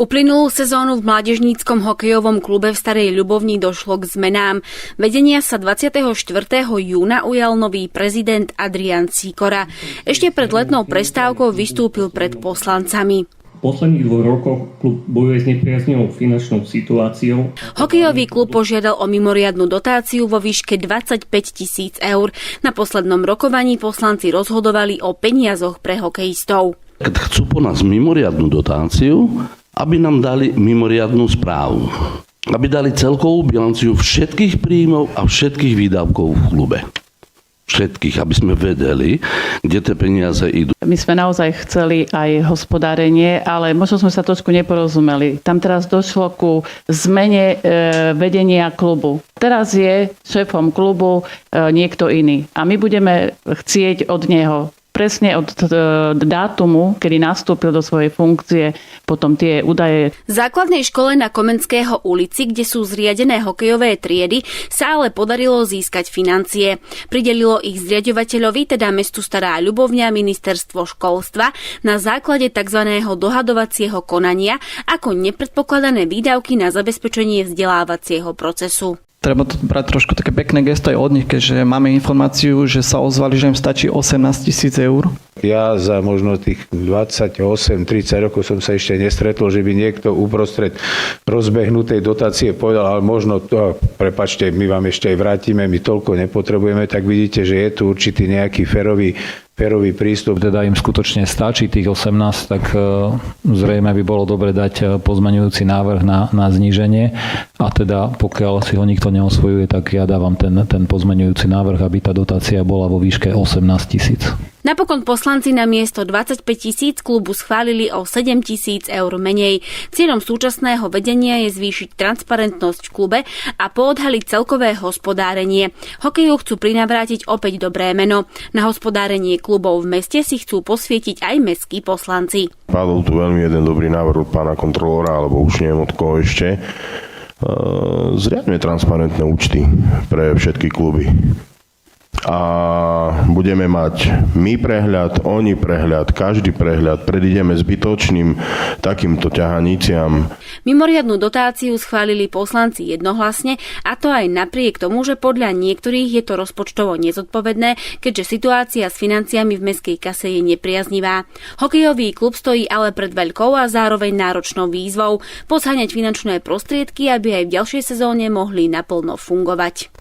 Uplynulú sezónu v mládežníckom hokejovom klube v Starej Ľubovni došlo k zmenám. Vedenia sa 24. júna ujal nový prezident Adrián Sikora. Ešte pred letnou prestávkou vystúpil pred poslancami. V posledných 2 rokoch klub bojuje s nepriaznivou finančnou situáciou. Hokejový klub požiadal o mimoriadnu dotáciu vo výške 25 000 eur. Na poslednom rokovaní poslanci rozhodovali o peniazoch pre hokejistov. Keď chcú po nás mimoriadnu dotáciu, aby nám dali mimoriadnu správu. Aby dali celkovú bilanciu všetkých príjmov a všetkých výdavkov v klube. Všetkých, aby sme vedeli, kde tie peniaze idú. My sme naozaj chceli aj hospodárenie, ale možno sme sa trošku neporozumeli. Tam teraz došlo ku zmene vedenia klubu. Teraz je šéfom klubu niekto iný. A my budeme chcieť od neho presne od dátumu, kedy nastúpil do svojej funkcie, potom tie údaje. V základnej škole na Komenského ulici, kde sú zriadené hokejové triedy, sa ale podarilo získať financie. Pridelilo ich zriaďovateľovi, teda mestu Stará Ľubovňa, ministerstvo školstva, na základe tzv. Dohadovacieho konania ako nepredpokladané výdavky na zabezpečenie vzdelávacieho procesu. Treba to brať trošku také pekné gesto aj od nich, keďže máme informáciu, že sa ozvali, že im stačí 18 000 eur. Ja za možno tých 28-30 rokov som sa ešte nestretol, že by niekto uprostred rozbehnutej dotácie povedal, ale možno to, prepáčte, my vám ešte aj vrátime, my toľko nepotrebujeme, tak vidíte, že je tu určitý nejaký férový prístup. Teda im skutočne stačí tých 18, tak zrejme by bolo dobre dať pozmeňujúci návrh na zníženie. A teda pokiaľ si ho nikto neosvojuje, tak ja dávam ten pozmeňujúci návrh, aby tá dotácia bola vo výške 18 000. Napokon poslanci na miesto 25 000 klubu schválili o 7 000 eur menej. Cieľom súčasného vedenia je zvýšiť transparentnosť v klube a poodhaliť celkové hospodárenie. Hokeju chcú prinavrátiť opäť dobré meno. Na hospodárenie klubov v meste si chcú posvietiť aj mestskí poslanci. Padol tu veľmi jeden dobrý návrh od pána kontrolóra, alebo už neviem od koho ešte. Zriadme transparentné účty pre všetky kluby. A budeme mať my prehľad, oni prehľad, každý prehľad, predídeme zbytočným takýmto ťahaniciam. Mimoriadnu dotáciu schválili poslanci jednohlasne, a to aj napriek tomu, že podľa niektorých je to rozpočtovo nezodpovedné, keďže situácia s financiami v mestskej kase je nepriaznivá. Hokejový klub stojí ale pred veľkou a zároveň náročnou výzvou pozháňať finančné prostriedky, aby aj v ďalšej sezóne mohli naplno fungovať.